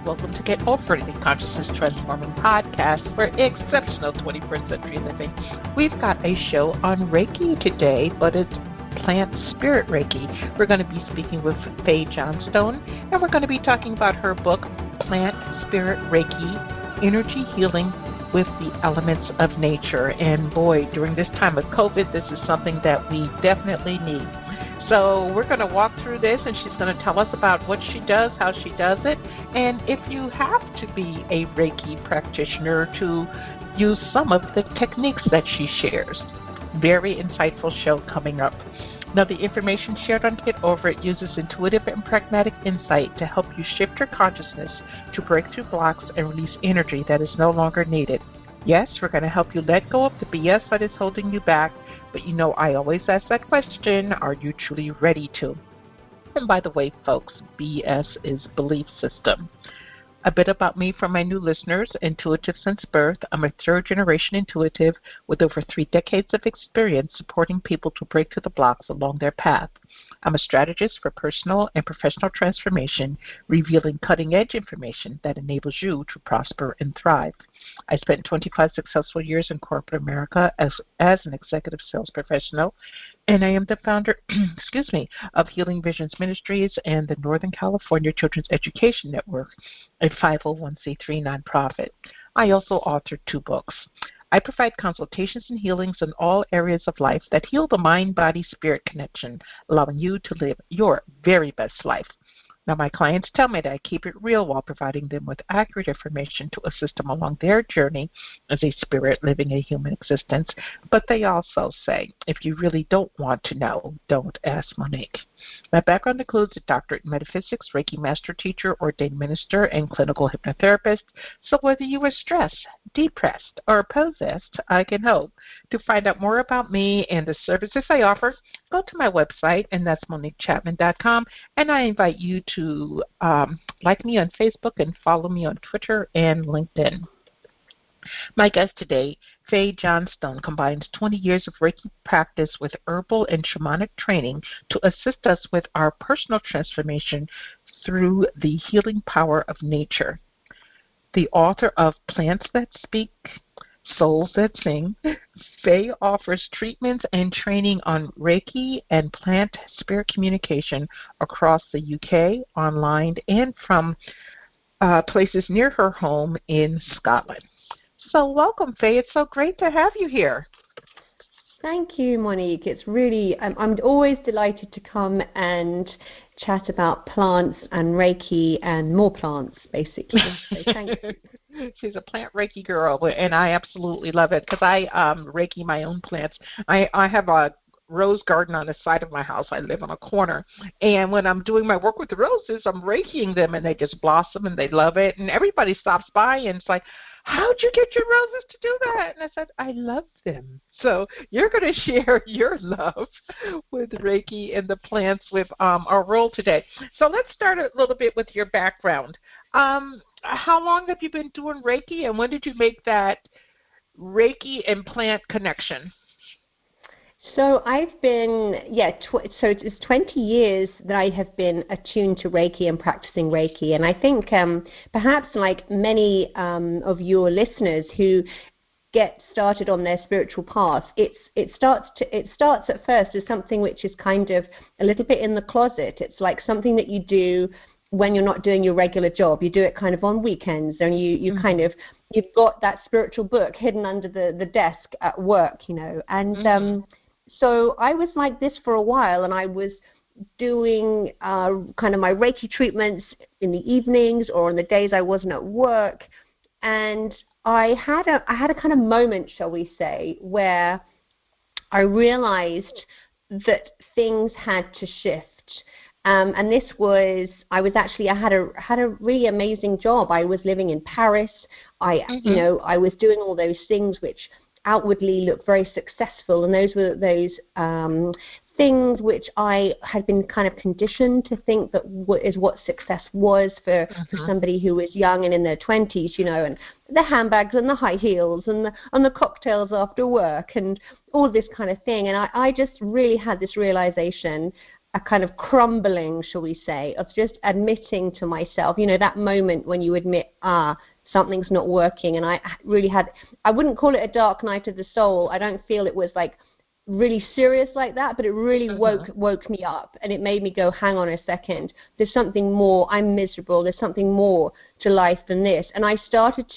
Welcome to Get Over It, the Consciousness Transforming Podcast for exceptional 21st century living. We've got a show on Reiki today, but it's Plant Spirit Reiki. We're going to be speaking with Fay Johnstone, and we're going to be talking about her book, Plant Spirit Reiki, Energy Healing with the Elements of Nature. And boy, during this time of COVID, this is something that we definitely need. So we're going to walk through this, and she's going to tell us about what she does, how she does it, and if you have to be a Reiki practitioner to use some of the techniques that she shares. Very insightful show coming up. Now, the information shared on Get Over It uses intuitive and pragmatic insight to help you shift your consciousness to break through blocks and release energy that is no longer needed. Yes, we're going to help you let go of the BS that is holding you back. But you know, I always ask that question, are you truly ready to? And by the way, folks, BS is belief system. A bit about me for my new listeners. Intuitive since birth. I'm a third-generation intuitive with over 3 decades of experience supporting people to break through the blocks along their path. I'm a strategist for personal and professional transformation, revealing cutting-edge information that enables you to prosper and thrive. I spent 25 successful years in corporate America as an executive sales professional, and I am the founder of Healing Visions Ministries and the Northern California Children's Education Network, a 501c3 nonprofit. I also authored 2 books. I provide consultations and healings in all areas of life that heal the mind-body-spirit connection, allowing you to live your very best life. Now, my clients tell me that I keep it real while providing them with accurate information to assist them along their journey as a spirit living a human existence. But they also say, if you really don't want to know, don't ask Monique. My background includes a doctorate in metaphysics, Reiki master teacher, ordained minister, and clinical hypnotherapist. So whether you are stressed, depressed, or possessed, I can help. To find out more about me and the services I offer, go to my website, and that's MoniqueChapman.com, and I invite you to like me on Facebook and follow me on Twitter and LinkedIn. My guest today, Fay Johnstone, combines 20 years of Reiki practice with herbal and shamanic training to assist us with our personal transformation through the healing power of nature. The author of Plants That Speak, Souls That Sing, Fay offers treatments and training on Reiki and plant spirit communication across the UK, online, and from places near her home in Scotland. So welcome, Fay. It's so great to have you here. Thank you, Monique. It's really, I'm always delighted to come and chat about plants and Reiki and more plants, basically. So thank you. She's a plant Reiki girl, and I absolutely love it because I Reiki my own plants. I have a rose garden on the side of my house. I live on a corner, and when I'm doing my work with the roses, I'm Reikiing them, and they just blossom, and they love it, and everybody stops by, and it's like, how'd you get your roses to do that? And I said, I love them. So you're going to share your love with Reiki and the plants with our role today. So let's start a little bit with your background. How long have you been doing Reiki, and when did you make that Reiki and plant connection? So I've been, so it's 20 years that I have been attuned to Reiki and practicing Reiki. And I think perhaps like many of your listeners who get started on their spiritual path, it starts at first as something which is kind of a little bit in the closet. It's like something that you do when you're not doing your regular job. You do it kind of on weekends, and you kind of, you've got that spiritual book hidden under the desk at work, you know. And so I was like this for a while, and I was doing kind of my Reiki treatments in the evenings or on the days I wasn't at work. And I had a kind of moment, shall we say, where I realized that things had to shift. And this was, I had a really amazing job. I was living in Paris. You know, I was doing all those things which outwardly looked very successful, and those were those things which I had been kind of conditioned to think that is what success was for somebody who was young and in their 20s, you know, and the handbags and the high heels and the cocktails after work and all this kind of thing. And I just really had this realization a kind of crumbling, shall we say, of just admitting to myself, that moment when you admit, something's not working. And I wouldn't call it a dark night of the soul. I don't feel it was like really serious like that, but it really woke me up, and it made me go, hang on a second, there's something more. I'm miserable. There's something more to life than this. And I started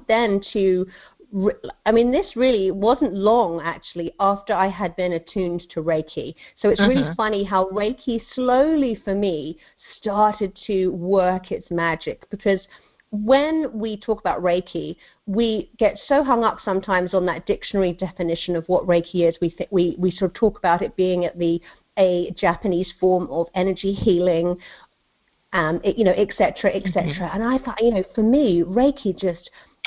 then to this really wasn't long, actually, after I had been attuned to Reiki. So it's really funny how Reiki slowly, for me, started to work its magic, because when we talk about Reiki, we get so hung up sometimes on that dictionary definition of what Reiki is. We sort of talk about it being a Japanese form of energy healing, et cetera, et cetera. And I thought, for me, Reiki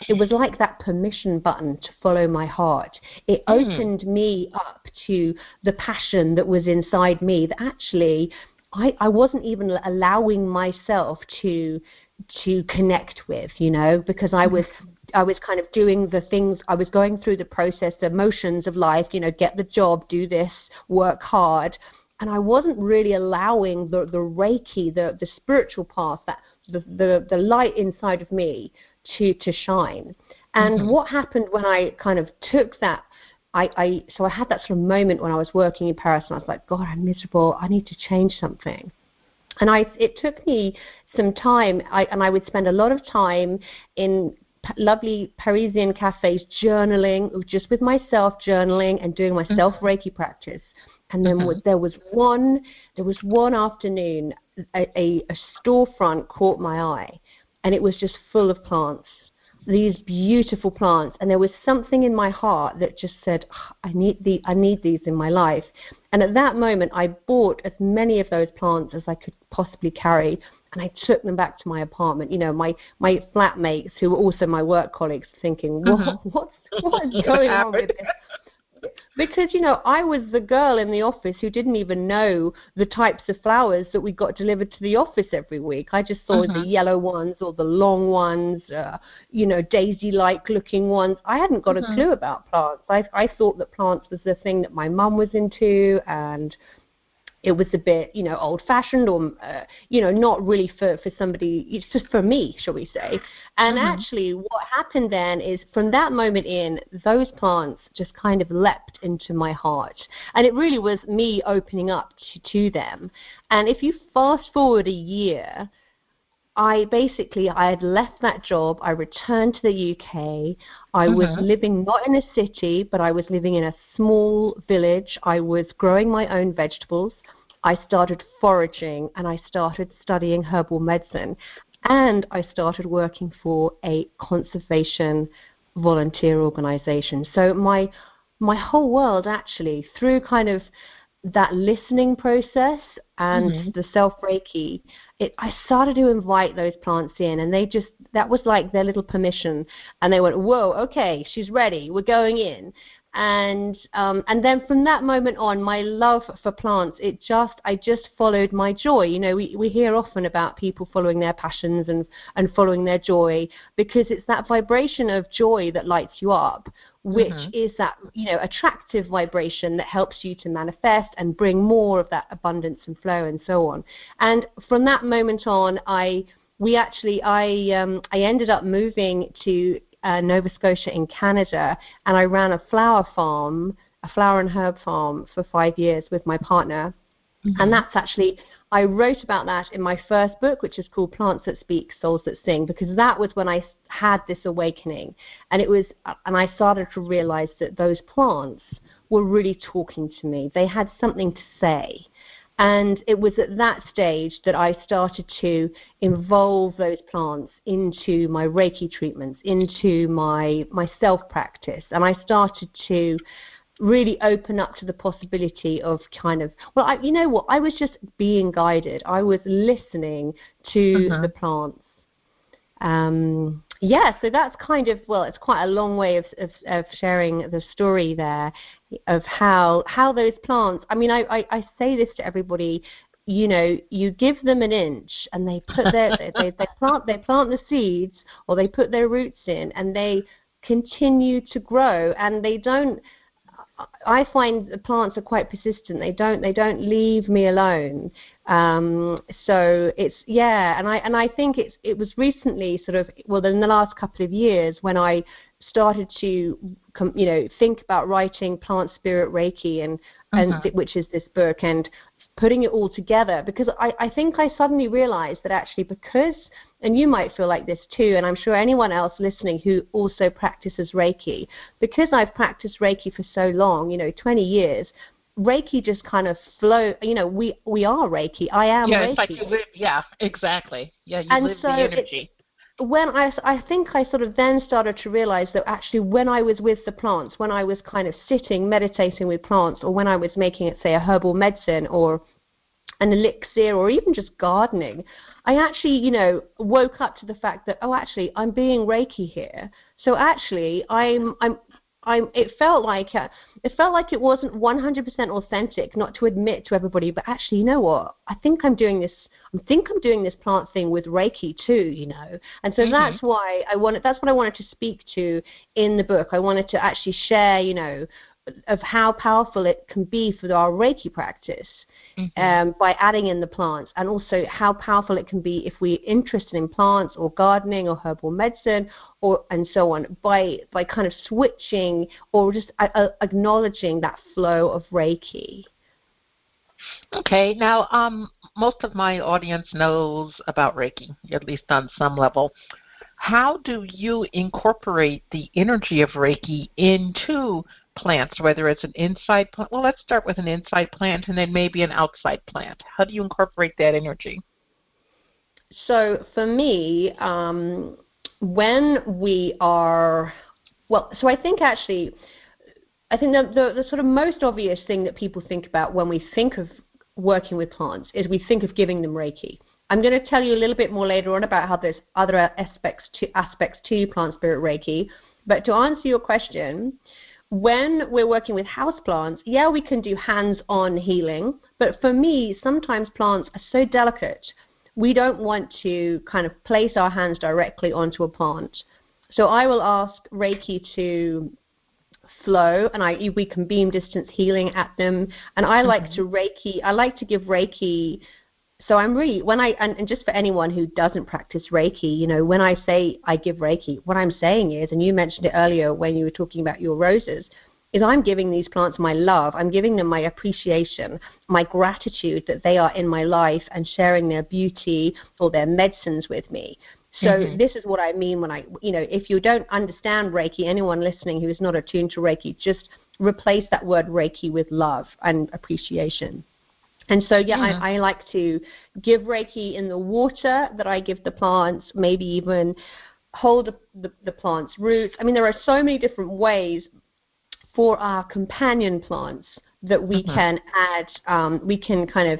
it was like that permission button to follow my heart. It opened me up to the passion that was inside me that actually I wasn't even allowing myself to connect with, because I was kind of doing the things, I was going through the process, the motions of life, get the job, do this, work hard. And I wasn't really allowing the Reiki, the spiritual path, that the light inside of me to shine. And what happened when I kind of took that, so I had that sort of moment when I was working in Paris, and I was like, God, I'm miserable. I need to change something. And it took me some time, and I would spend a lot of time in lovely Parisian cafes journaling, just with myself, journaling and doing my self-Reiki practice. And then there was one afternoon, a storefront caught my eye, and it was just full of plants, these beautiful plants. And there was something in my heart that just said, I need these in my life. And at that moment, I bought as many of those plants as I could possibly carry, and I took them back to my apartment. My flatmates, who were also my work colleagues, thinking, what is going on with this? Because, I was the girl in the office who didn't even know the types of flowers that we got delivered to the office every week. I just saw the yellow ones or the long ones, daisy-like looking ones. I hadn't got a clue about plants. I thought that plants was the thing that my mum was into, and it was a bit, old-fashioned, or, not really for somebody. It's just for me, shall we say. And actually what happened then is, from that moment in, those plants just kind of leapt into my heart. And it really was me opening up to them. And if you fast forward a year, I had left that job. I returned to the UK. I was living not in a city, but I was living in a small village. I was growing my own vegetables. I started foraging, and I started studying herbal medicine, and I started working for a conservation volunteer organization. So my whole world, actually, through kind of that listening process and the self-Reiki, I started to invite those plants in, and that was like their little permission. And they went, whoa, okay, she's ready, we're going in. And then from that moment on, my love for plants, I just followed my joy. We hear often about people following their passions and following their joy, because it's that vibration of joy that lights you up, which is that, attractive vibration that helps you to manifest and bring more of that abundance and flow and so on. And from that moment on, I ended up moving to Nova Scotia in Canada, and I ran a flower and herb farm for 5 years with my partner. And that's actually, I wrote about that in my first book, which is called Plants That Speak, Souls That Sing, because that was when I had this awakening. And I started to realize that those plants were really talking to me. They had something to say. And it was at that stage that I started to involve those plants into my Reiki treatments, into my self-practice. And I started to really open up to the possibility of kind of, I was just being guided. I was listening to the plants. So that's kind of, it's quite a long way of sharing the story there of how those plants, I say this to everybody, you give them an inch and they put they plant the seeds, or they put their roots in, and they continue to grow, and they don't, I find the plants are quite persistent. They don't leave me alone. So it's, and I think it was recently sort of, well, in the last couple of years when I started to think about writing Plant Spirit Reiki and which is this book, and putting it all together, because I think I suddenly realized that actually, because, and you might feel like this too, and I'm sure anyone else listening who also practices Reiki, because I've practiced Reiki for so long, 20 years, Reiki just kind of flow. We are Reiki. I am Reiki. It's like you live. Yeah, exactly. Yeah, you live the energy. When I think I sort of then started to realize that actually when I was with the plants, when I was kind of sitting, meditating with plants, or when I was making it, say, a herbal medicine or an elixir, or even just gardening, I actually, woke up to the fact that, oh, actually, I'm being Reiki here. So actually, it felt like it wasn't 100% authentic, not to admit to everybody, but actually, you know what? I think I'm doing this plant thing with Reiki too, And so that's why that's what I wanted to speak to in the book. I wanted to actually share, of how powerful it can be for our Reiki practice. By adding in the plants, and also how powerful it can be if we're interested in plants or gardening or herbal medicine and so on, by kind of switching or just acknowledging that flow of Reiki. Okay, now most of my audience knows about Reiki, at least on some level. How do you incorporate the energy of Reiki into plants, whether it's an inside plant? Well, let's start with an inside plant and then maybe an outside plant. How do you incorporate that energy? So for me, when we are, so I think the sort of most obvious thing that people think about when we think of working with plants is we think of giving them Reiki. I'm going to tell you a little bit more later on about how there's other aspects to Plant Spirit Reiki. But to answer your question, when we're working with houseplants, we can do hands-on healing. But for me, sometimes plants are so delicate, we don't want to kind of place our hands directly onto a plant. So I will ask Reiki to flow, and we can beam distance healing at them. And I like to give Reiki. So I'm really, and just for anyone who doesn't practice Reiki, when I say I give Reiki, what I'm saying is, and you mentioned it earlier when you were talking about your roses, is I'm giving these plants my love. I'm giving them my appreciation, my gratitude that they are in my life and sharing their beauty or their medicines with me. So this is what I mean when if you don't understand Reiki, anyone listening who is not attuned to Reiki, just replace that word Reiki with love and appreciation. And so, I like to give Reiki in the water that I give the plants, maybe even hold the plant's roots. I mean, there are so many different ways for our companion plants that we can add, we can kind of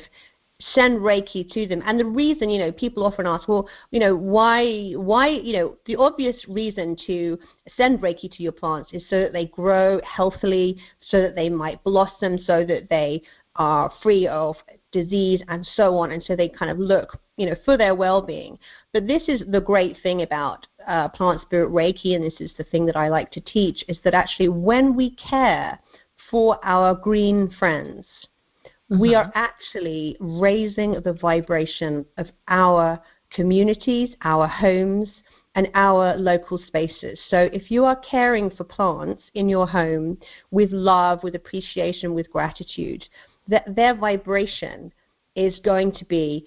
send Reiki to them. And the reason, people often ask, well, why, the obvious reason to send Reiki to your plants is so that they grow healthily, so that they might blossom, so that they are free of disease and so on, and so they kind of look, for their well-being. But this is the great thing about Plant Spirit Reiki, and this is the thing that I like to teach, is that actually when we care for our green friends, we are actually raising the vibration of our communities, our homes, and our local spaces. So if you are caring for plants in your home with love, with appreciation, with gratitude, that their vibration is going to be,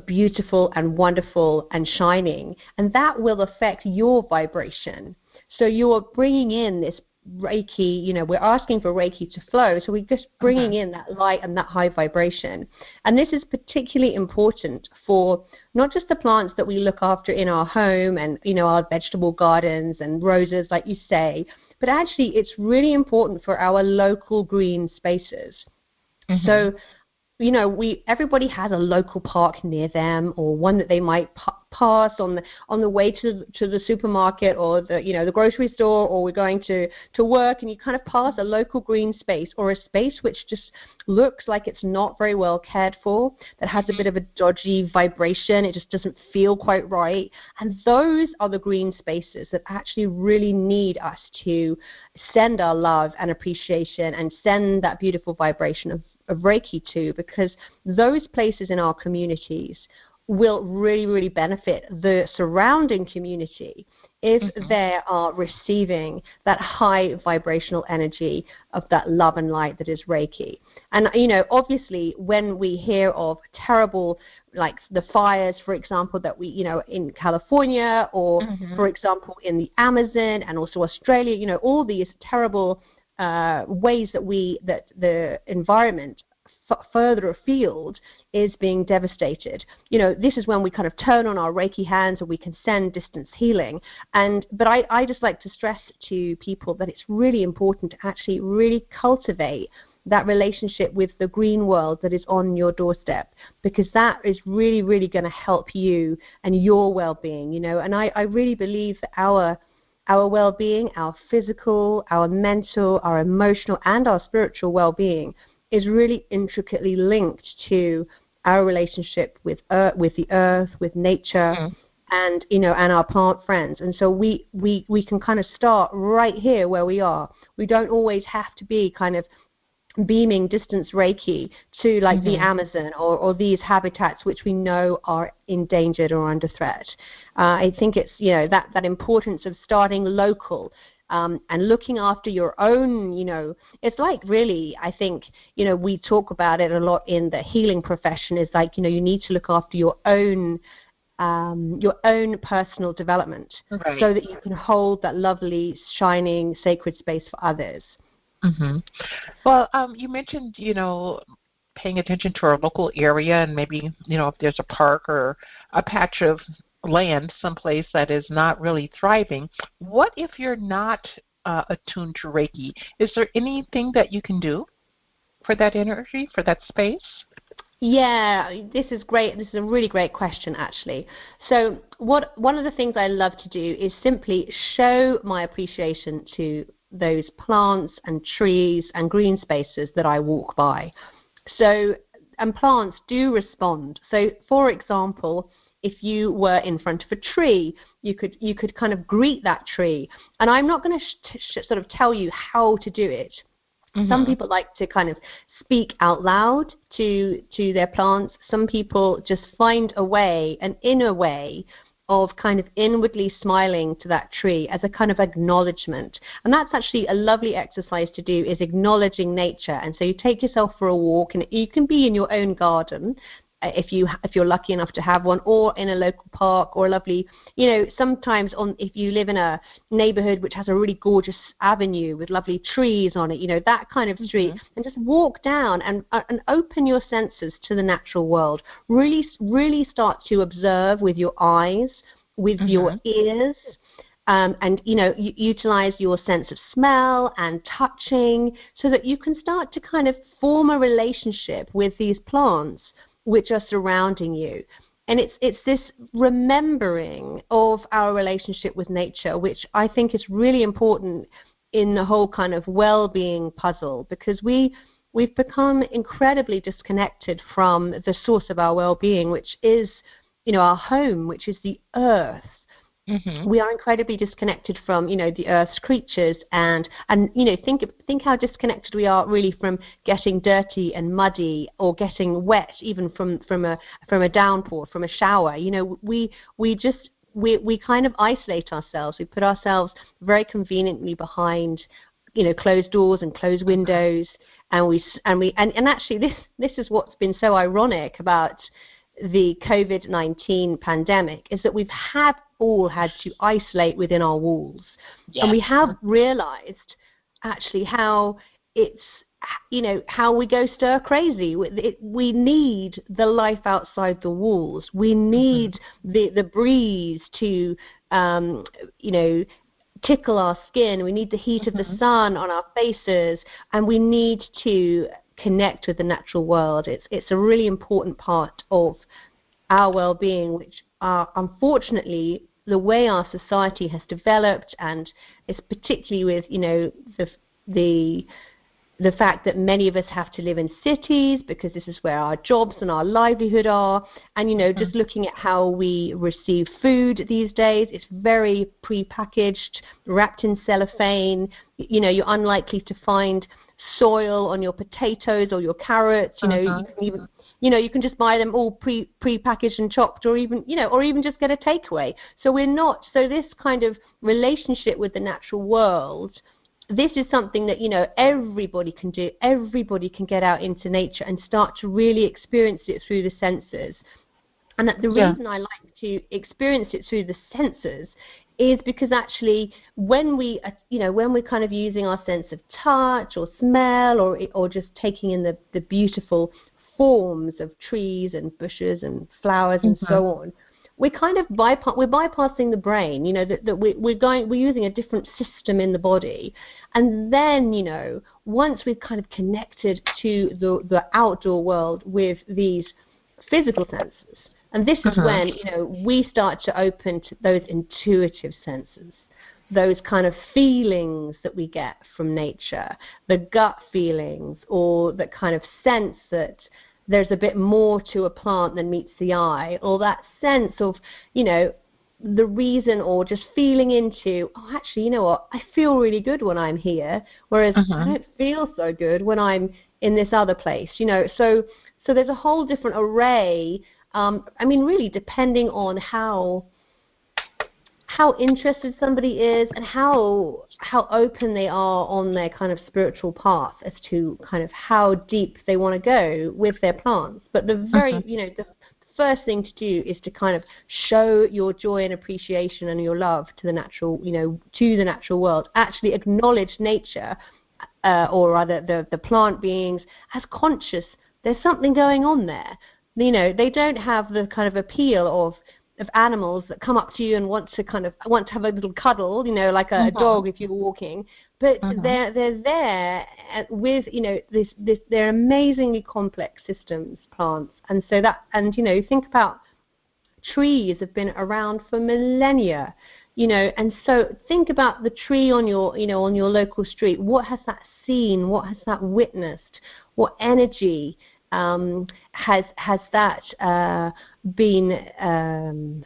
beautiful and wonderful and shining, and that will affect your vibration. So you're bringing in this Reiki, we're asking for Reiki to flow, so we're just bringing in that light and that high vibration. And this is particularly important for not just the plants that we look after in our home and, our vegetable gardens and roses, like you say, but actually it's really important for our local green spaces. So, everybody has a local park near them, or one that they might pass on the way to the supermarket or the grocery store, or we're going to work, and you kind of pass a local green space or a space which just looks like it's not very well cared for, that has a bit of a dodgy vibration. It just doesn't feel quite right. And those are the green spaces that actually really need us to send our love and appreciation and send that beautiful vibration of Reiki to, because those places in our communities will really, really benefit the surrounding community if they are receiving that high vibrational energy of that love and light that is Reiki. And, obviously, when we hear of terrible, like the fires, for example, that we, in California, or, for example, in the Amazon and also Australia, all these terrible ways that the environment further afield is being devastated. This is when we kind of turn on our Reiki hands, and we can send distance healing. But I just like to stress to people that it's really important to actually really cultivate that relationship with the green world that is on your doorstep, because that is really, really going to help you and your well-being. And I really believe that our well-being, our physical, our mental, our emotional, and our spiritual well-being is really intricately linked to our relationship with the earth, with nature, and and our plant friends. And so we can kind of start right here where we are. We don't always have to be kind of beaming distance Reiki to like the Amazon or these habitats which we know are endangered or under threat. I think it's that importance of starting local. And looking after your own, it's like really, I think, we talk about it a lot in the healing profession, is like, you need to look after your own personal development, so that you can hold that lovely, shining, sacred space for others. Well, you mentioned, paying attention to our local area, and maybe, if there's a park or a patch of land someplace that is not really thriving. What if you're not attuned to Reiki? Is there anything that you can do for that energy, for that space? Yeah, this is great. This is a really great question, actually. So one of the things I love to do is simply show my appreciation to those plants and trees and green spaces that I walk by. And plants do respond. So, for example, if you were in front of a tree, you could kind of greet that tree. And I'm not going to sort of tell you how to do it. Some people like to kind of speak out loud to their plants. Some people just find a way, an inner way, of kind of inwardly smiling to that tree as a kind of acknowledgement. And that's actually a lovely exercise to do, is acknowledging nature. And so you take yourself for a walk, and you can be in your own garden, if you're lucky enough to have one, or in a local park, or a lovely, sometimes if you live in a neighborhood which has a really gorgeous avenue with lovely trees on it, that kind of street, and just walk down and open your senses to the natural world. Really, really start to observe with your eyes, with your ears, and utilize your sense of smell and touching, so that you can start to kind of form a relationship with these plants which are surrounding you. And it's this remembering of our relationship with nature, which I think is really important in the whole kind of well-being puzzle, because we've become incredibly disconnected from the source of our well-being, which is, our home, which is the earth. We are incredibly disconnected from, the earth's creatures, and think how disconnected we are really from getting dirty and muddy, or getting wet, even from a downpour, from a shower. We kind of isolate ourselves. We put ourselves very conveniently behind, closed doors and closed windows, and actually this is what's been so ironic about the COVID-19 pandemic, is that we've all had to isolate within our walls. And we have realized actually how it's, how we go stir crazy. We need the life outside the walls. We need the breeze to, tickle our skin. We need the heat of the sun on our faces, and we need to connect with the natural world. It's a really important part of our well-being, which unfortunately, the way our society has developed, and it's particularly with, you know, the fact that many of us have to live in cities because this is where our jobs and our livelihood are, and, you know, just looking at how we receive food these days, it's very pre-packaged, wrapped in cellophane. You know, you're unlikely to find soil on your potatoes or your carrots. You know, you can even, you know, you can just buy them all pre-packaged and chopped, or even, you know, or even just get a takeaway. So we're not, so this kind of relationship with the natural world, this is something that, you know, everybody can do. Everybody can get out into nature and start to really experience it through the senses. And that the reason I like to experience it through the senses is because actually when we, you know, when we're kind of using our sense of touch or smell, or just taking in the beautiful forms of trees and bushes and flowers and so on, we're kind of bypassing the brain, you know, that we're using a different system in the body. And then, you know, once we've kind of connected to the outdoor world with these physical senses, and this is when, you know, we start to open to those intuitive senses, those kind of feelings that we get from nature, the gut feelings, or the kind of sense that there's a bit more to a plant than meets the eye, or that sense of, you know, the reason, or just feeling into, oh, actually, you know what, I feel really good when I'm here, whereas I don't feel so good when I'm in this other place, you know. So there's a whole different array. I mean, really, depending on how interested somebody is and how open they are on their kind of spiritual path as to kind of how deep they want to go with their plants. But the very, you know, the first thing to do is to kind of show your joy and appreciation and your love to the natural, you know, to the natural world. Actually acknowledge nature, or rather the plant beings, as conscious. There's something going on there. You know, they don't have the kind of appeal of animals that come up to you and want to have a little cuddle, you know, like a dog if you were walking. But they're there with, you know, they're amazingly complex systems, plants. And so that, and, you know, think about trees have been around for millennia, you know, and so think about the tree on your, you know, on your local street. What has that seen? What has that witnessed? What energy has that been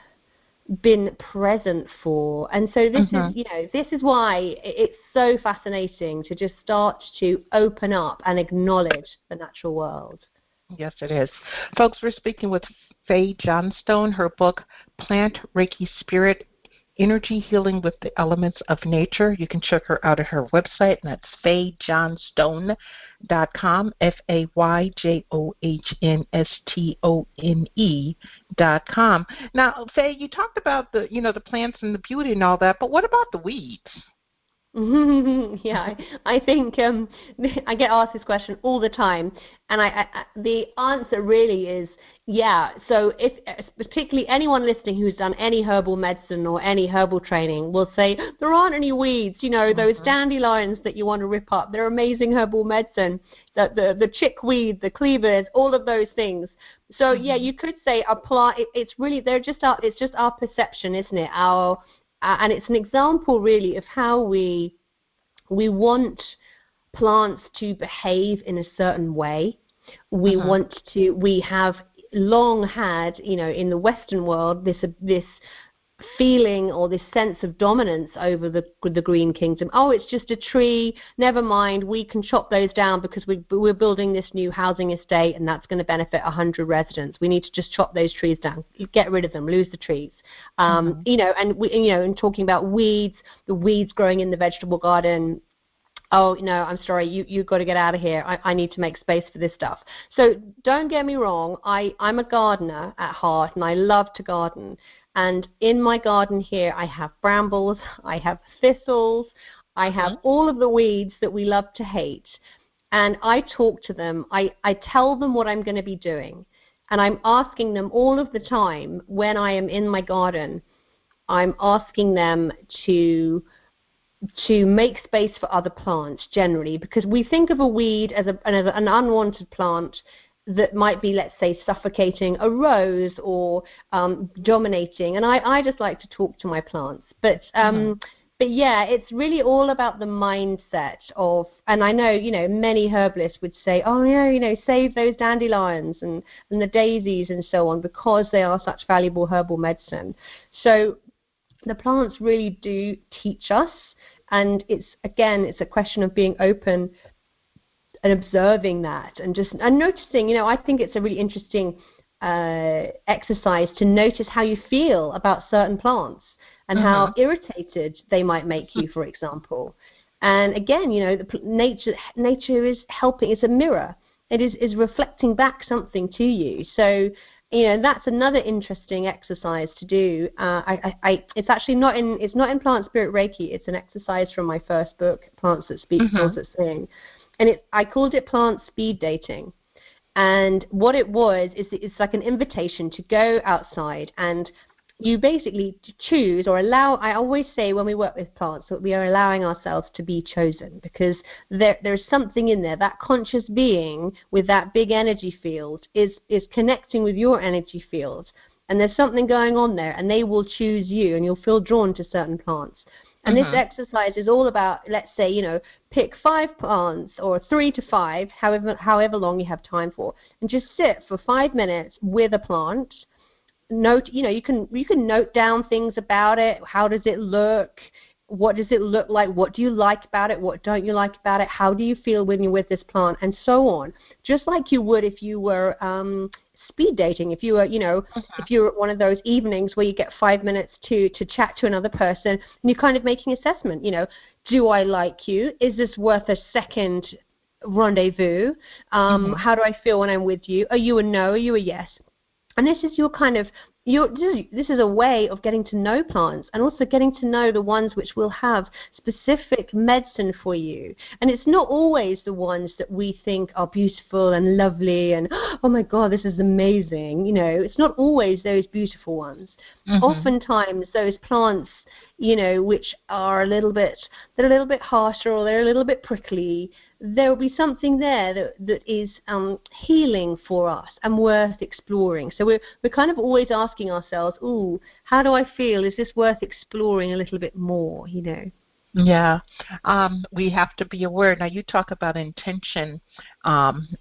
present for? And so this is, you know, this is why it's so fascinating to just start to open up and acknowledge the natural world. Yes, it is. Folks, we're speaking with Fay Johnstone. Her book, Plant Reiki Spirit Energy Healing with the Elements of Nature. You can check her out at her website, and that's FayJohnstone.com, FayJohnstone.com. Now, Fay, you talked about the, you know, the plants and the beauty and all that, but what about the weeds? Yeah, I think I get asked this question all the time, and the answer really is yeah. So if particularly anyone listening who's done any herbal medicine or any herbal training will say there aren't any weeds, you know, those dandelions that you want to rip up, they're amazing herbal medicine, the chickweed, the cleavers, all of those things. So yeah, you could say apply. It's really it's just our perception, isn't it? And it's an example really of how we want plants to behave in a certain way. We have long had, you know, in the Western world, this feeling or this sense of dominance over the green kingdom. Oh, it's just a tree, never mind, we can chop those down because we're building this new housing estate and that's going to benefit 100 residents. We need to just chop those trees down, get rid of them, lose the trees. You know, and talking about weeds, the weeds growing in the vegetable garden. Oh, no, I'm sorry, you've got to get out of here. I need to make space for this stuff. So don't get me wrong, I'm a gardener at heart, and I love to garden. And in my garden here, I have brambles, I have thistles, I have all of the weeds that we love to hate. And I talk to them, I tell them what I'm going to be doing. And I'm asking them all of the time when I am in my garden, I'm asking them to make space for other plants generally, because we think of a weed as an unwanted plant that might be, let's say, suffocating a rose or dominating. And I just like to talk to my plants. But yeah, it's really all about the mindset of, and I know, many herbalists would say, oh, yeah, save those dandelions and the daisies and so on because they are such valuable herbal medicine. So the plants really do teach us, and it's a question of being open and observing that and noticing. I think it's a really interesting exercise to notice how you feel about certain plants and how irritated they might make you, for example. And again, nature is helping. It's a mirror. It is reflecting back something to you. So, that's another interesting exercise to do. It's actually not in Plant Spirit Reiki. It's an exercise from my first book, Plants That Speak, Souls That Sing. And I called it plant speed dating. And what it was is it's like an invitation to go outside, and you basically choose or allow. I always say when we work with plants that we are allowing ourselves to be chosen, because there's something in there. That conscious being with that big energy field is connecting with your energy field. And there's something going on there, and they will choose you, and you'll feel drawn to certain plants. And this exercise is all about, let's say, pick 5 plants or 3 to 5, however long you have time for, and just sit for 5 minutes with a plant. Note, you can note down things about it. How does it look? What does it look like? What do you like about it? What don't you like about it? How do you feel when you're with this plant? And so on. Just like you would if you were speed dating, if you were, if you're at one of those evenings where you get 5 minutes to chat to another person, and you're kind of making assessment, do I like you? Is this worth a second rendezvous? How do I feel when I'm with you? Are you a no? Are you a yes? And this is your kind of, this is a way of getting to know plants, and also getting to know the ones which will have specific medicine for you. And it's not always the ones that we think are beautiful and lovely and, oh my God, this is amazing. It's not always those beautiful ones. Oftentimes those plants, which are a little bit harsher, or they're a little bit prickly, there will be something there that is healing for us and worth exploring. So we're kind of always asking ourselves, ooh, how do I feel? Is this worth exploring a little bit more, Yeah. We have to be aware. Now, you talk about intention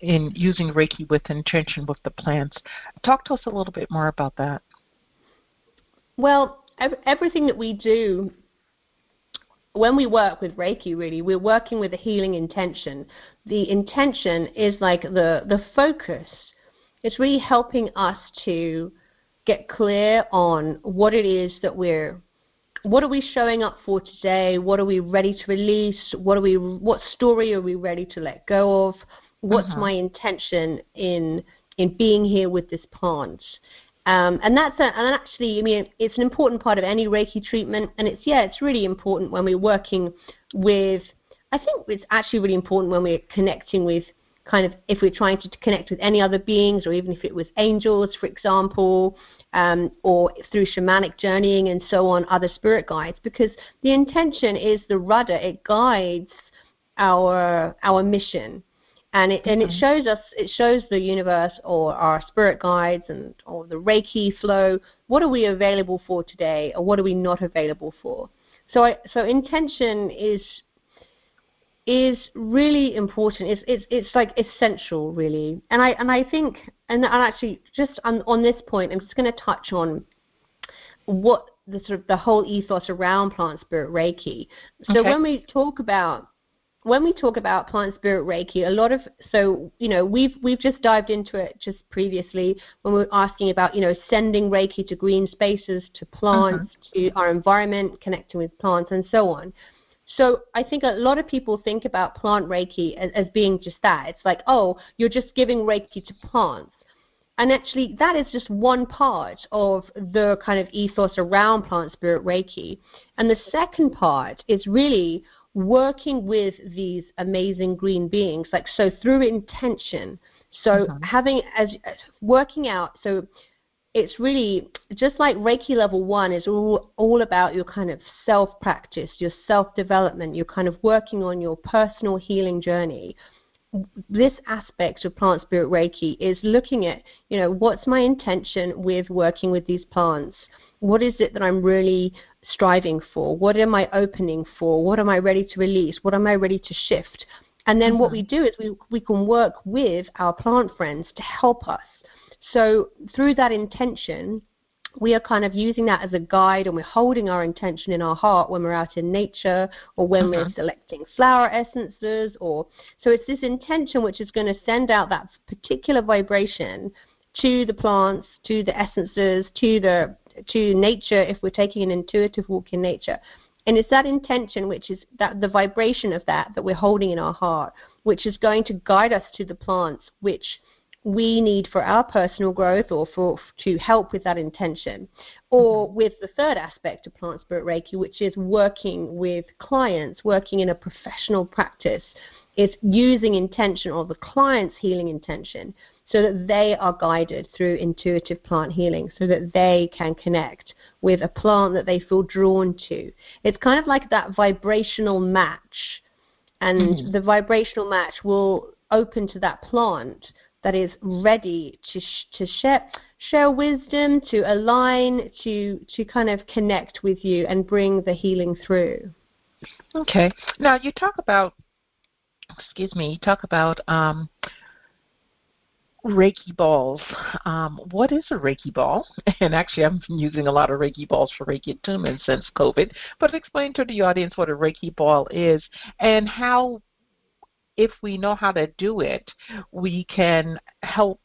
in using Reiki with intention with the plants. Talk to us a little bit more about that. Well, everything that we do, when we work with Reiki, really, we're working with a healing intention. The intention is like the focus. It's really helping us to get clear on what it is that what are we showing up for today? What are we ready to release? What story are we ready to let go of? What's my intention in being here with this plant? And actually, it's an important part of any Reiki treatment, and it's really important when we're working with, I think it's actually really important when we're connecting with if we're trying to connect with any other beings, or even if it was angels, for example, or through shamanic journeying and so on, other spirit guides, because the intention is the rudder. It guides our mission. And it shows the universe or our spirit guides or the Reiki flow, what are we available for today, or what are we not available for? So intention is really important. It's like essential, really. And I think, and actually just on this point, I'm just going to touch on what the whole ethos around Plant Spirit Reiki. So when we talk about Plant Spirit Reiki, we've just dived into it just previously when we were asking about, sending Reiki to green spaces, to plants, to our environment, connecting with plants, and so on. So I think a lot of people think about Plant Reiki as being just that. It's like, oh, you're just giving Reiki to plants. And actually, that is just one part of the kind of ethos around Plant Spirit Reiki. And the second part is really working with these amazing green beings, so through intention. So working out, so it's really just like Reiki level 1 is all about your kind of self-practice, your self-development, you're kind of working on your personal healing journey. this aspect of Plant Spirit Reiki is looking at, what's my intention with working with these plants? What is it that I'm really striving for? What am I opening for? What am I ready to release? What am I ready to shift? And then what we do is we can work with our plant friends to help us. So through that intention, we are kind of using that as a guide, and we're holding our intention in our heart when we're out in nature, or when we're selecting flower essences. So it's this intention which is going to send out that particular vibration to the plants, to the essences, to nature, if we're taking an intuitive walk in nature. And it's that intention, which is that the vibration of that we're holding in our heart, which is going to guide us to the plants which we need for our personal growth, or to help with that intention. Or with the third aspect of Plant Spirit Reiki, which is working with clients, working in a professional practice, is using intention, or the client's healing intention, so that they are guided through intuitive plant healing, so that they can connect with a plant that they feel drawn to. It's kind of like that vibrational match, and the vibrational match will open to that plant that is ready to share wisdom, to align, to kind of connect with you and bring the healing through. Okay. Now you talk about, Reiki balls. What is a Reiki ball? And actually, I'm using a lot of Reiki balls for Reiki attunement since COVID. But explain to the audience what a Reiki ball is, and how, if we know how to do it, we can help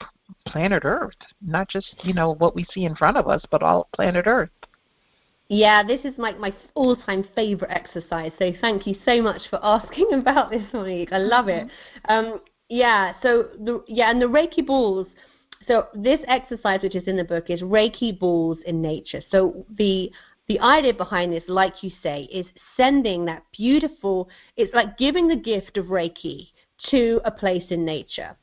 planet Earth, not just, what we see in front of us, but all planet Earth. Yeah, this is my all-time favorite exercise, so thank you so much for asking about this, Monique. I love it. And the Reiki balls, so this exercise, which is in the book, is Reiki balls in nature. So the idea behind this, like you say, is sending that beautiful, it's like giving the gift of Reiki to a place in nature.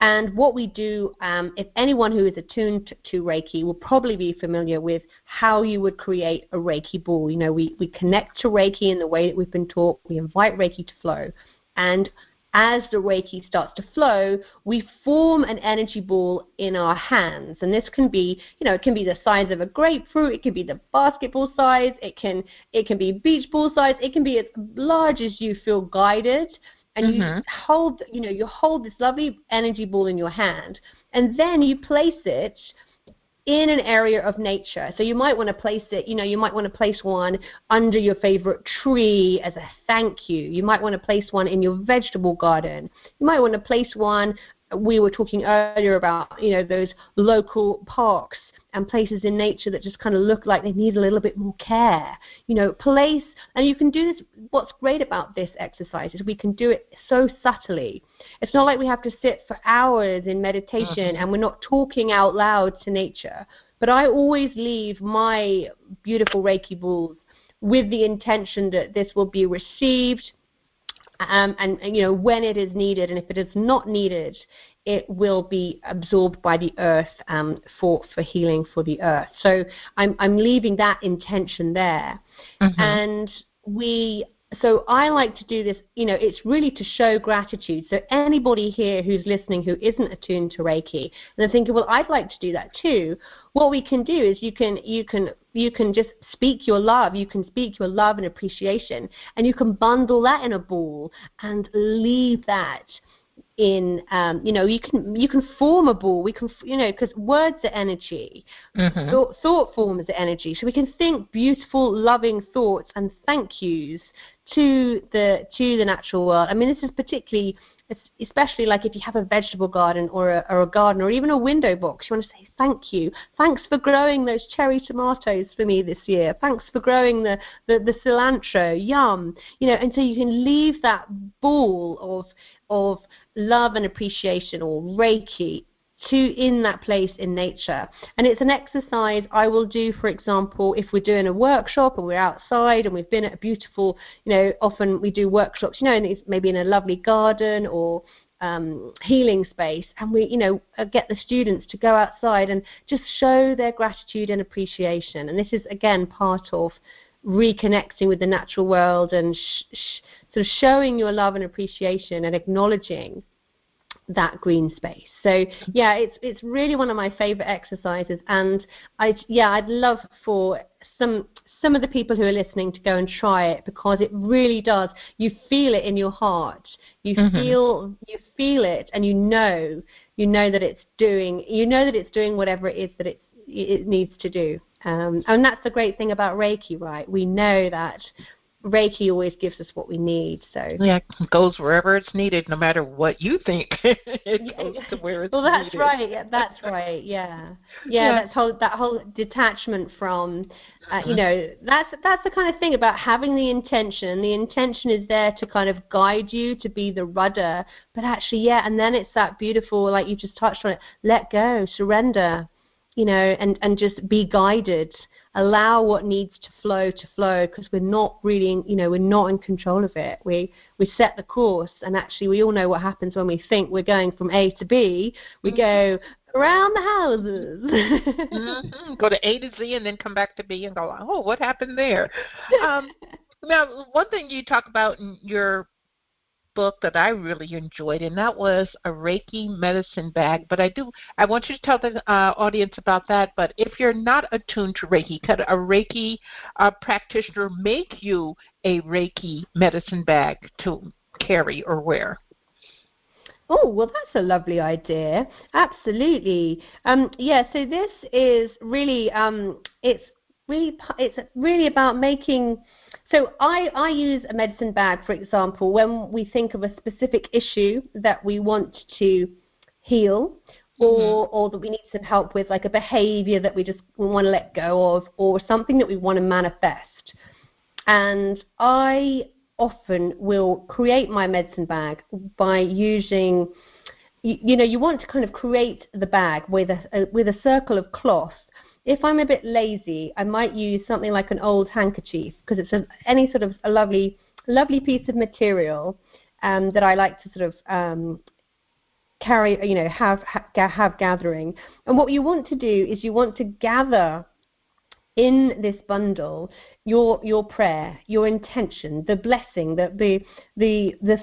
And what we do, if anyone who is attuned to Reiki will probably be familiar with how you would create a Reiki ball. We connect to Reiki in the way that we've been taught. We invite Reiki to flow. And as the Reiki starts to flow, we form an energy ball in our hands. And this can be, it can be the size of a grapefruit, it can be the basketball size, it can be beach ball size, it can be as large as you feel guided. And you hold this lovely energy ball in your hand, and then you place it in an area of nature. So you might want to place it, you might want to place one under your favorite tree as a thank you. You might want to place one in your vegetable garden. You might want to place one, we were talking earlier about, those local parks and places in nature that just kind of look like they need a little bit more care. Place, and you can do this. What's great about this exercise is we can do it so subtly. It's not like we have to sit for hours in meditation and we're not talking out loud to nature. But I always leave my beautiful Reiki balls with the intention that this will be received, and when it is needed, and if it is not needed, it will be absorbed by the earth for healing for the earth. So I'm leaving that intention there. And so I like to do this, it's really to show gratitude. So anybody here who's listening who isn't attuned to Reiki, and they're thinking, well, I'd like to do that too, what we can do is you can just speak your love. You can speak your love and appreciation, and you can bundle that in a ball and leave that in, you can form a ball. We can, because words are energy. Thought forms are energy. So we can think beautiful, loving thoughts and thank yous to the natural world. I mean, this is particularly, especially like if you have a vegetable garden or a garden or even a window box, you want to say thank you. Thanks for growing those cherry tomatoes for me this year. Thanks for growing the cilantro. Yum. And so you can leave that ball of love and appreciation, or Reiki, in that place in nature. And it's an exercise I will do, for example, if we're doing a workshop and we're outside and we've been at a beautiful, often we do workshops, and it's maybe in a lovely garden or healing space, and we, get the students to go outside and just show their gratitude and appreciation. And this is, again, part of reconnecting with the natural world and sort of showing your love and appreciation and acknowledging that green space. So yeah, it's really one of my favorite exercises, and I'd love for some of the people who are listening to go and try it, because it really does. You feel it in your heart. You feel it, and you know that it's doing whatever it is that it needs to do. And that's the great thing about Reiki, right? We know that Reiki always gives us what we need. So yeah, it goes wherever it's needed, no matter what you think. It goes to where it's well, that's needed. right. Yeah, that's right. Yeah. That whole detachment from, that's the kind of thing about having the intention. The intention is there to kind of guide you, to be the rudder. But actually, and then it's that beautiful, like you just touched on it. Let go, surrender, and just be guided. Allow what needs to flow, because we're not really, we're not in control of it. We set the course, and actually we all know what happens when we think we're going from A to B. We go around the houses. Go to A to Z and then come back to B and go, oh, what happened there? Now, one thing you talk about in your book that I really enjoyed, and that was a Reiki medicine bag. But I want you to tell the audience about that. But if you're not attuned to Reiki, could a Reiki practitioner make you a Reiki medicine bag to carry or wear? Oh, well, that's a lovely idea. Absolutely. So this is really, it's really about making. So I use a medicine bag, for example, when we think of a specific issue that we want to heal, or that we need some help with, like a behavior that we want to let go of, or something that we want to manifest. And I often will create my medicine bag by using, you want to kind of create the bag with a circle of cloth. If I'm a bit lazy, I might use something like an old handkerchief, because it's any sort of a lovely piece of material that I like to sort of carry, have gathering. And what you want to do is you want to gather in this bundle your prayer, your intention, the blessing, the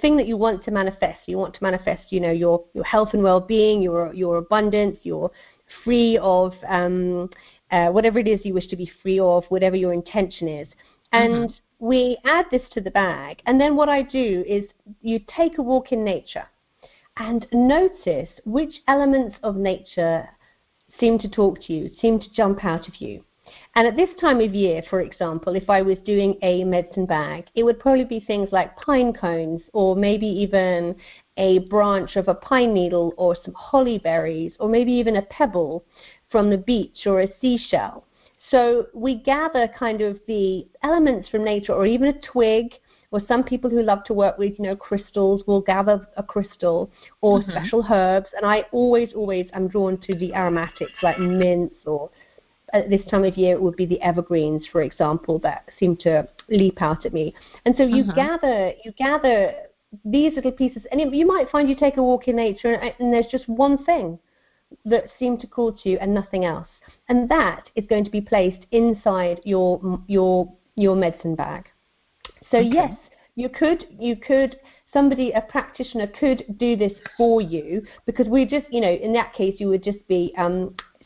thing that you want to manifest. You want to manifest, your health and well-being, your abundance, your free of whatever it is you wish to be free of, whatever your intention is. And we add this to the bag. And then what I do is you take a walk in nature and notice which elements of nature seem to talk to you, seem to jump out of you. And at this time of year, for example, if I was doing a medicine bag, it would probably be things like pine cones, or maybe even a branch of a pine needle, or some holly berries, or maybe even a pebble from the beach, or a seashell. So we gather kind of the elements from nature, or even a twig, or some people who love to work with, crystals will gather a crystal, or special herbs. And I always am drawn to the aromatics like mints, or at this time of year it would be the evergreens, for example, that seem to leap out at me. And so you gather these little pieces, and you might find you take a walk in nature and there's just one thing that seemed to call to you and nothing else. And that is going to be placed inside your medicine bag. So yes, you could, a practitioner could do this for you, because we just, in that case you would just be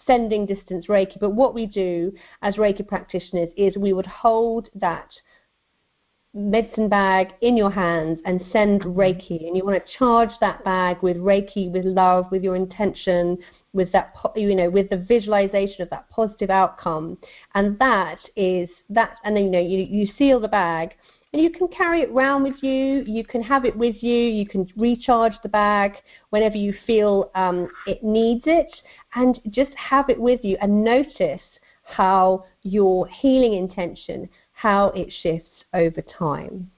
sending distance Reiki. But what we do as Reiki practitioners is we would hold that medicine bag in your hands and send Reiki, and you want to charge that bag with Reiki, with love, with your intention, with that, with the visualization of that positive outcome. And and then you seal the bag, and you can carry it around with you. You can have it with you. You can recharge the bag whenever you feel it needs it, and just have it with you and notice how your healing intention, how it shifts over time.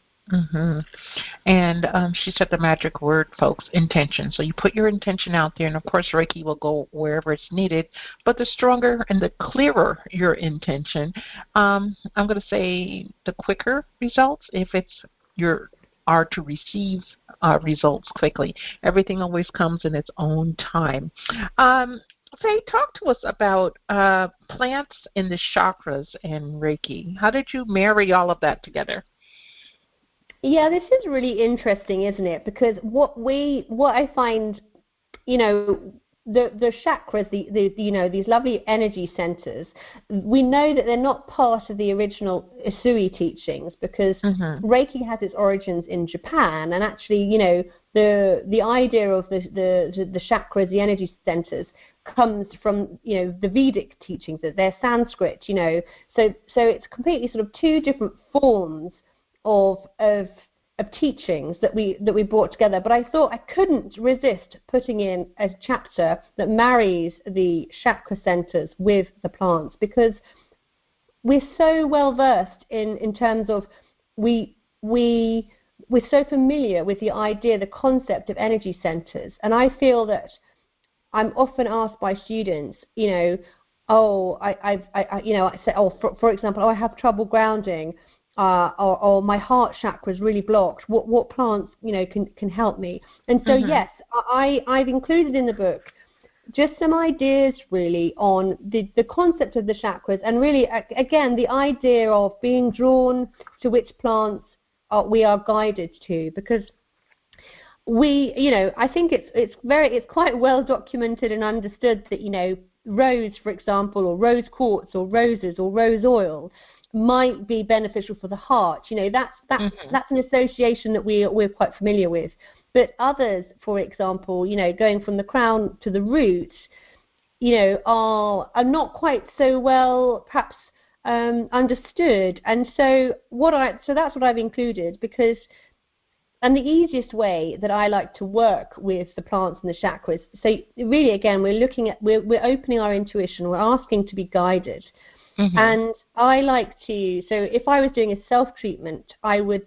And she said the magic word, folks, intention. So you put your intention out there, and of course Reiki will go wherever it's needed. But the stronger and the clearer your intention, I'm going to say the quicker results, if are to receive results quickly. Everything always comes in its own time. Fay, talk to us about plants in the chakras and Reiki. How did you marry all of that together? Yeah, this is really interesting, isn't it? Because what I find the chakras, these lovely energy centers, we know that they're not part of the original Usui teachings, because Reiki has its origins in Japan, and actually, the idea of the chakras, the energy centers, comes from the Vedic teachings. They're Sanskrit, so it's completely sort of two different forms of teachings that we brought together. But I thought I couldn't resist putting in a chapter that marries the chakra centers with the plants, because we're so well versed in terms of we're so familiar with the idea, the concept of energy centers. And I feel that I'm often asked by students, for example, I have trouble grounding, or my heart chakra is really blocked. What plants, can help me? And so, yes, I've included in the book just some ideas really on the concept of the chakras, and really, again, the idea of being drawn to which plants we are guided to, because I think it's quite well documented and understood that, rose, for example, or rose quartz, or roses, or rose oil might be beneficial for the heart. That's an association that we're quite familiar with. But others, for example, going from the crown to the roots, are not quite so well perhaps understood. And so that's what I've included, because. And the easiest way that I like to work with the plants and the chakras, so really, again, we're opening our intuition, we're asking to be guided. And I like to, so if I was doing a self-treatment, I would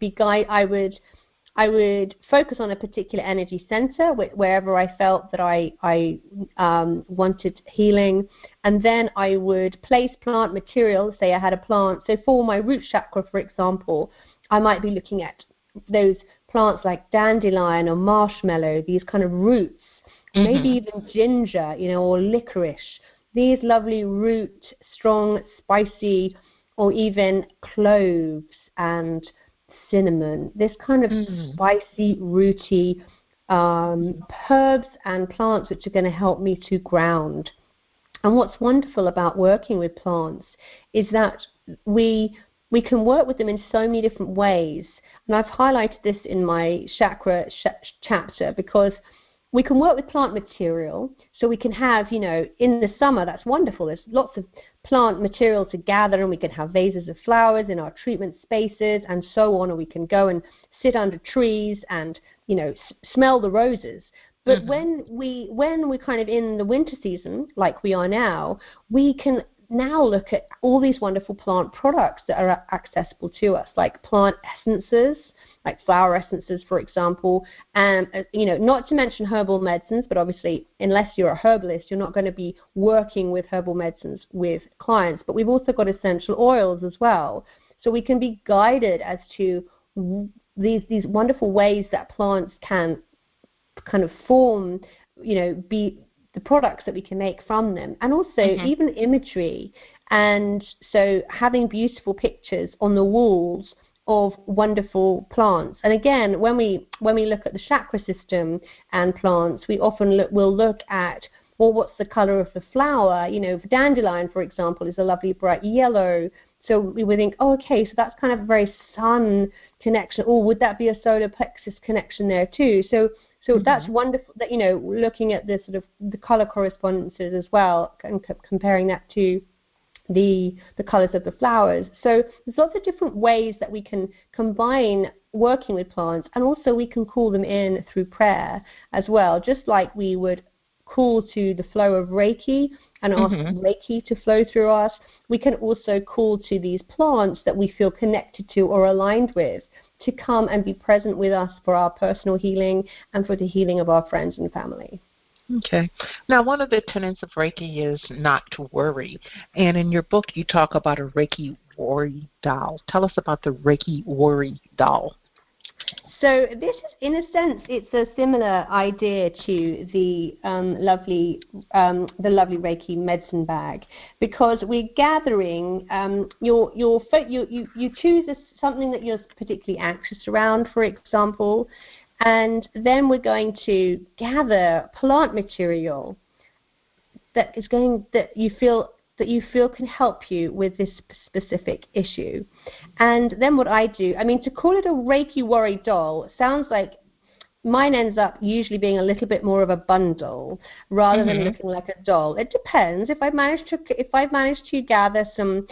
focus on a particular energy center wherever I felt that I wanted healing, and then I would place plant material. Say I had a plant, so for my root chakra, for example, I might be looking at those plants like dandelion or marshmallow, these kind of roots, maybe even ginger, or licorice, these lovely root, strong, spicy, or even cloves and cinnamon, this kind of spicy, rooty herbs and plants which are going to help me to ground. And what's wonderful about working with plants is that we can work with them in so many different ways. And I've highlighted this in my chakra chapter, because we can work with plant material. So we can have, in the summer, that's wonderful. There's lots of plant material to gather, and we can have vases of flowers in our treatment spaces and so on, or we can go and sit under trees and, smell the roses. But when we're kind of in the winter season, like we are now, we can now look at all these wonderful plant products that are accessible to us, like plant essences, like flower essences, for example, and not to mention herbal medicines. But obviously, unless you're a herbalist, you're not going to be working with herbal medicines with clients. But we've also got essential oils as well, so we can be guided as to these wonderful ways that plants can kind of form, be the products that we can make from them, and also even imagery. And so having beautiful pictures on the walls of wonderful plants. And again, when we look at the chakra system and plants, we often will look at, well, what's the color of the flower? Dandelion, for example, is a lovely bright yellow. So we would think, oh, okay, so that's kind of a very sun connection. Or would that be a solar plexus connection there too? So that's wonderful that, looking at the sort of the color correspondences as well, and comparing that to the colors of the flowers. So there's lots of different ways that we can combine working with plants, and also we can call them in through prayer as well, just like we would call to the flow of Reiki and ask Reiki to flow through us. We can also call to these plants that we feel connected to or aligned with to come and be present with us for our personal healing and for the healing of our friends and family. Okay. Now, one of the tenets of Reiki is not to worry. And in your book, you talk about a Reiki worry doll. Tell us about the Reiki worry doll. So this is, in a sense, it's a similar idea to the lovely Reiki medicine bag, because we're gathering you choose something that you're particularly anxious around, for example, And then we're going to gather plant material that you feel can help you with this specific issue. And then what I do, to call it a Reiki worry doll sounds like mine ends up usually being a little bit more of a bundle rather than looking like a doll. It depends. If I've managed to gather some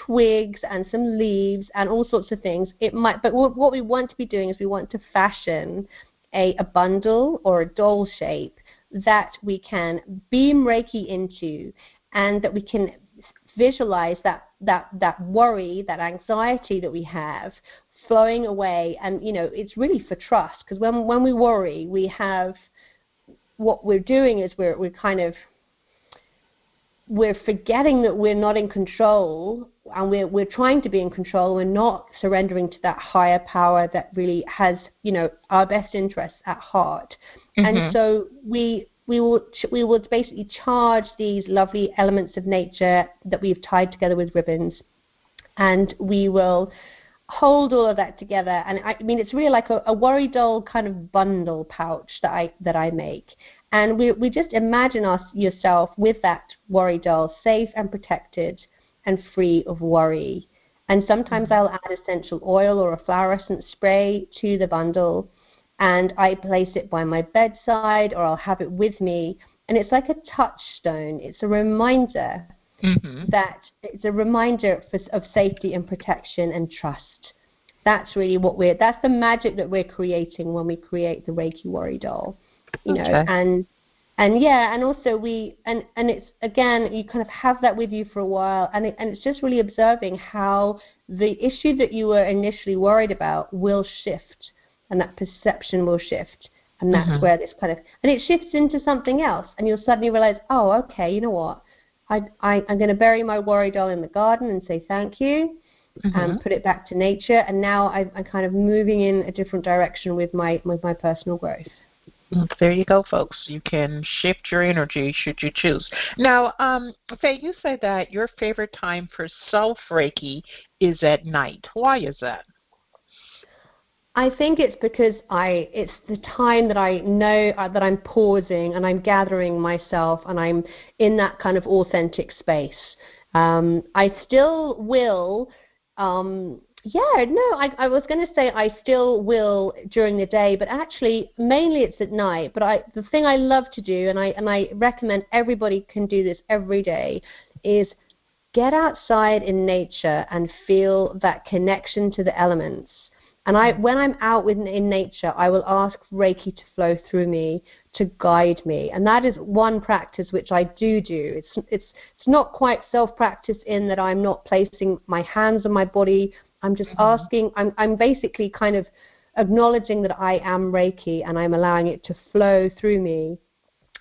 twigs and some leaves and all sorts of things, it might. But what we want to be doing is we want to fashion a bundle or a doll shape that we can beam Reiki into, and that we can visualize that worry, that anxiety that we have flowing away. And it's really for trust, because when we worry, we have, what we're doing is we're forgetting that we're not in control, and we're trying to be in control. We're not surrendering to that higher power that really has our best interests at heart. And so we will basically charge these lovely elements of nature that we've tied together with ribbons, and we will hold all of that together. And it's really like a worry doll kind of bundle pouch that I make. And we just imagine yourself with that worry doll, safe and protected and free of worry. And sometimes I'll add essential oil or a flower essence spray to the bundle, and I place it by my bedside, or I'll have it with me. And it's like a touchstone. It's a reminder of safety and protection and trust. That's really that's the magic that we're creating when we create the Reiki worry doll. And also it's, again, you kind of have that with you for a while, and it's just really observing how the issue that you were initially worried about will shift, and that perception will shift, and that's where this and it shifts into something else, and you'll suddenly realize, oh, okay, you know what, I'm going to bury my worry doll in the garden and say thank you, and put it back to nature, and now I'm kind of moving in a different direction with my personal growth. There you go, folks. You can shift your energy should you choose. Now, Fay, you say that your favorite time for self-reiki is at night. Why is that? I think it's because it's the time that I know that I'm pausing and I'm gathering myself, and I'm in that kind of authentic space. I still will, I was going to say I still will during the day, but actually mainly it's at night. But the thing I love to do, and I recommend everybody can do this every day, is get outside in nature and feel that connection to the elements. And when I'm out in nature, I will ask Reiki to flow through me, to guide me. And that is one practice which I do. It's not quite self-practice in that I'm not placing my hands on my body. I'm just asking, I'm basically kind of acknowledging that I am Reiki, and I'm allowing it to flow through me,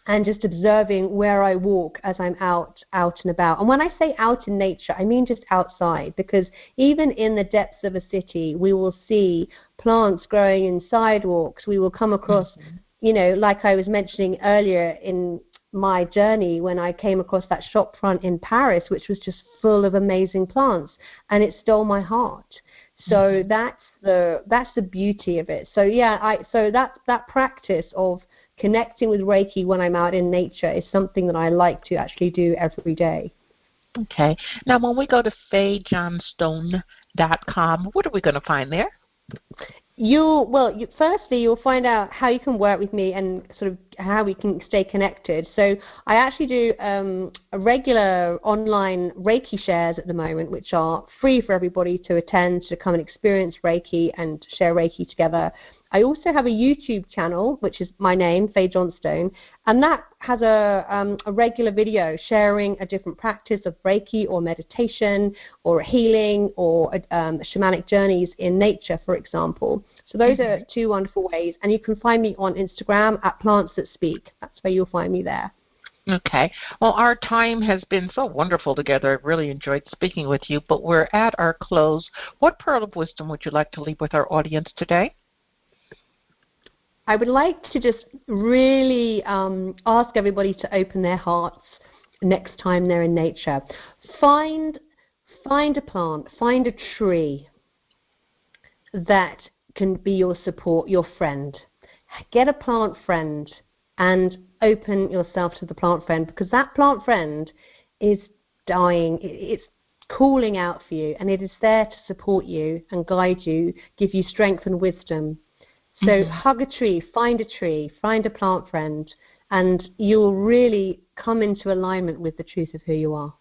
and just observing where I walk as I'm out and about. And when I say out in nature, I mean just outside, because even in the depths of a city, we will see plants growing in sidewalks. We will come across, like I was mentioning earlier in my journey, when I came across that shop front in Paris, which was just full of amazing plants, and it stole my heart. So that's the beauty of it. So that practice of connecting with Reiki when I'm out in nature is something that I like to actually do every day. Okay. Now, when we go to FayJohnstone.com, what are we going to find there? Firstly, you'll find out how you can work with me and sort of how we can stay connected. So I actually do a regular online Reiki shares at the moment, which are free for everybody to attend, to come and experience Reiki and share Reiki together. I also have a YouTube channel, which is my name, Fay Johnstone, and that has a regular video sharing a different practice of Reiki or meditation or healing or shamanic journeys in nature, for example. So those are two wonderful ways. And you can find me on Instagram at Plants That Speak. That's where you'll find me there. Okay. Well, our time has been so wonderful together. I've really enjoyed speaking with you, but we're at our close. What pearl of wisdom would you like to leave with our audience today? I would like to just really ask everybody to open their hearts next time they're in nature. Find a plant, find a tree that can be your support, your friend. get a plant friend and open yourself to the plant friend, because that plant friend is dying. It's calling out for you, and it is there to support you and guide you, give you strength and wisdom. So hug a tree, find a plant friend, and you'll really come into alignment with the truth of who you are.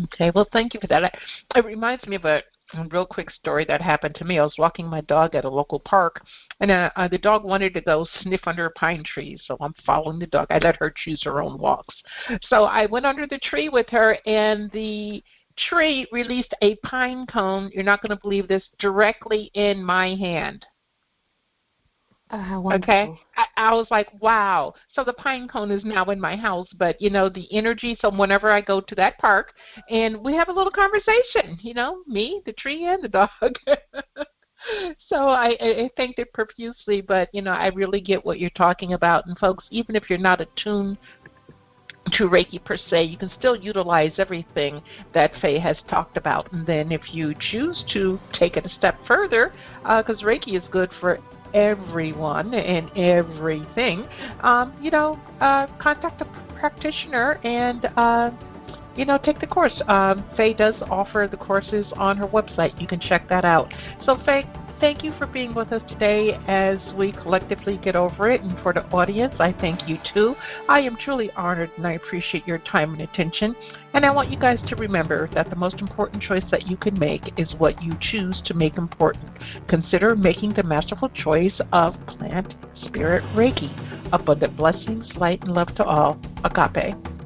Okay, well, thank you for that. It reminds me of a real quick story that happened to me. I was walking my dog at a local park, and the dog wanted to go sniff under a pine tree, so I'm following the dog. I let her choose her own walks. So I went under the tree with her, and the tree released a pine cone, you're not going to believe this, directly in my hand. Okay, I was like, wow. So the pine cone is now in my house, but, the energy, so whenever I go to that park, and we have a little conversation, me, the tree, and the dog. So I thanked it profusely, but, I really get what you're talking about. And, folks, even if you're not attuned to Reiki per se, you can still utilize everything that Fay has talked about. And then if you choose to take it a step further, because Reiki is good for everyone and everything, contact a practitioner and take the course. Fay does offer the courses on her website. You can check that out. So Fay, thank you for being with us today as we collectively get over it. And for the audience, I thank you too. I am truly honored, and I appreciate your time and attention. And I want you guys to remember that the most important choice that you can make is what you choose to make important. Consider making the masterful choice of Plant Spirit Reiki. Abundant blessings, light, and love to all. Agape.